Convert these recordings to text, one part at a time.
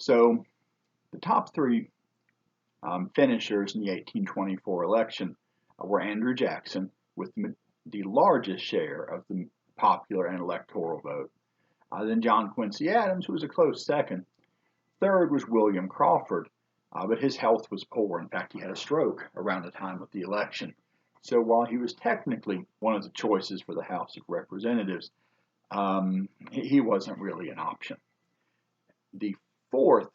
So the top three finishers in the 1824 election were Andrew Jackson with the largest share of the popular and electoral vote. Then John Quincy Adams, who was a close second. Third was William Crawford, but his health was poor. In fact, he had a stroke around the time of the election. So while he was technically one of the choices for the House of Representatives, he wasn't really an option. The fourth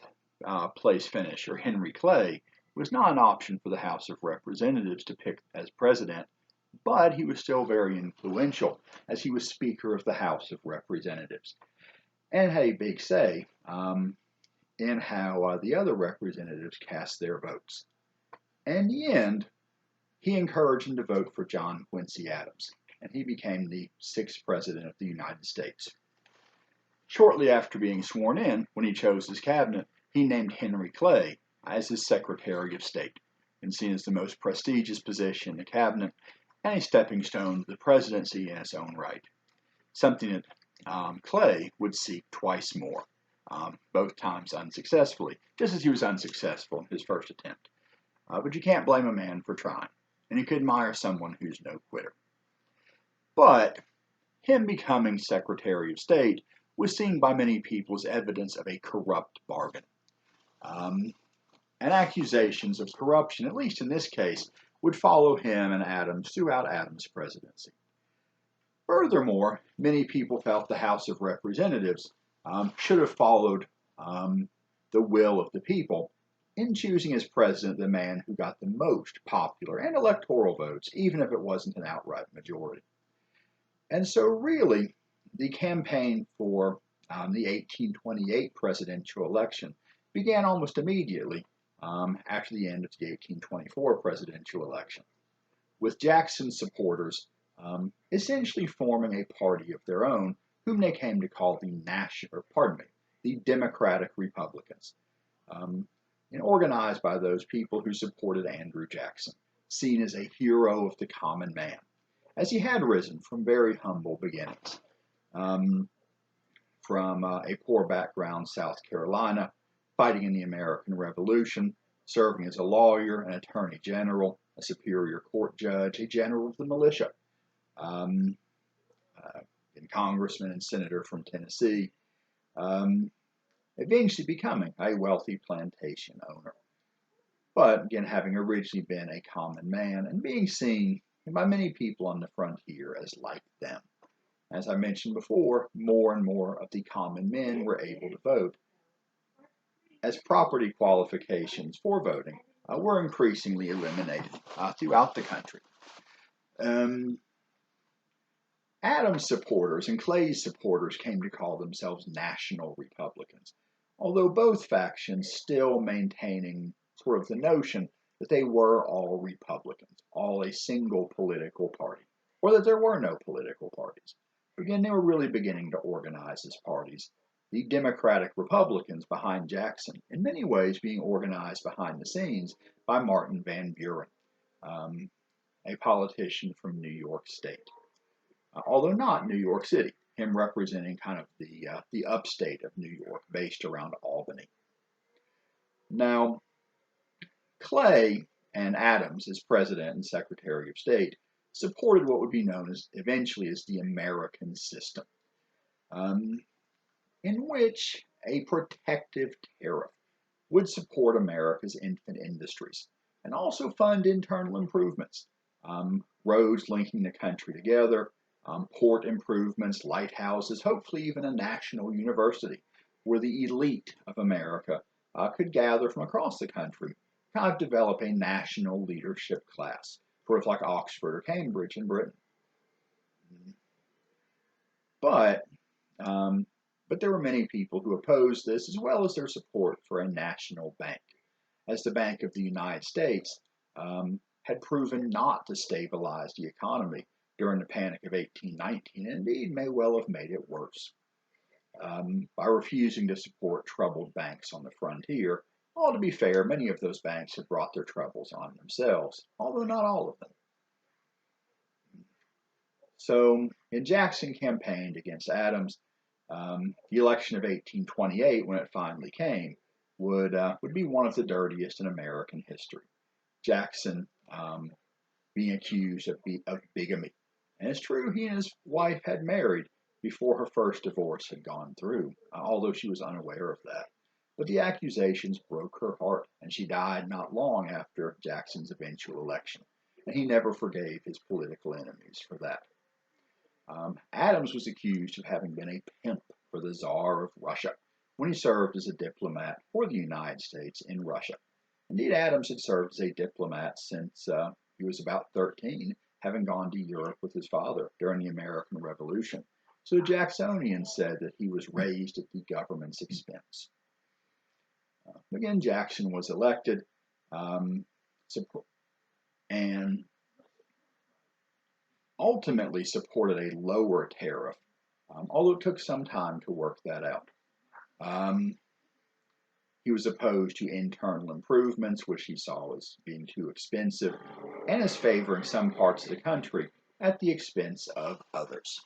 place finisher, Henry Clay, was not an option for the House of Representatives to pick as president, but he was still very influential as he was Speaker of the House of Representatives and had a big say in how the other representatives cast their votes. And in the end, he encouraged them to vote for John Quincy Adams, and he became the sixth president of the United States. Shortly after being sworn in, when he chose his cabinet, he named Henry Clay as his Secretary of State, and seen as the most prestigious position in the cabinet and a stepping stone to the presidency in its own right, something that Clay would seek twice more, both times unsuccessfully, just as he was unsuccessful in his first attempt. But you can't blame a man for trying, and you could admire someone who's no quitter. But him becoming Secretary of State was seen by many people as evidence of a corrupt bargain. And accusations of corruption, at least in this case, would follow him and Adams throughout Adams' presidency. Furthermore, many people felt the House of Representatives should have followed the will of the people in choosing as president the man who got the most popular and electoral votes, even if it wasn't an outright majority. And so really, the campaign for the 1828 presidential election began almost immediately after the end of the 1824 presidential election, with Jackson's supporters essentially forming a party of their own, whom they came to call the Democratic Republicans, and organized by those people who supported Andrew Jackson, seen as a hero of the common man, as he had risen from very humble beginnings, from a poor background, South Carolina, fighting in the American Revolution, serving as a lawyer, an attorney general, a superior court judge, a general of the militia, a congressman and senator from Tennessee, eventually becoming a wealthy plantation owner. But again, having originally been a common man and being seen by many people on the frontier as like them. As I mentioned before, more and more of the common men were able to vote, as property qualifications for voting were increasingly eliminated throughout the country. Adams' supporters and Clay's supporters came to call themselves National Republicans, although both factions still maintaining sort of the notion that they were all Republicans, all a single political party, or that there were no political parties. Again, they were really beginning to organize as parties. The Democratic Republicans behind Jackson, in many ways being organized behind the scenes by Martin Van Buren, a politician from New York State. Although not New York City, him representing kind of the upstate of New York, based around Albany. Now, Clay and Adams, as President and Secretary of State, supported what would be known as eventually as the American system, in which a protective tariff would support America's infant industries and also fund internal improvements, roads linking the country together, port improvements, lighthouses, hopefully even a national university where the elite of America could gather from across the country, kind of develop a national leadership class, sort of like Oxford or Cambridge in Britain. But there were many people who opposed this, as well as their support for a national bank, as the Bank of the United States had proven not to stabilize the economy during the Panic of 1819, and indeed may well have made it worse. By refusing to support troubled banks on the frontier, although to be fair, many of those banks had brought their troubles on themselves, although not all of them. So, Jackson campaigned against Adams. The election of 1828, when it finally came, would be one of the dirtiest in American history. Jackson being accused of bigamy. And it's true, he and his wife had married before her first divorce had gone through, although she was unaware of that. But the accusations broke her heart, and she died not long after Jackson's eventual election. And he never forgave his political enemies for that. Adams was accused of having been a pimp for the Tsar of Russia when he served as a diplomat for the United States in Russia. Indeed, Adams had served as a diplomat since he was about 13, having gone to Europe with his father during the American Revolution. So the Jacksonians said that he was raised at the government's expense. Again, Jackson was elected and ultimately supported a lower tariff, although it took some time to work that out. He was opposed to internal improvements, which he saw as being too expensive, and as favoring some parts of the country at the expense of others.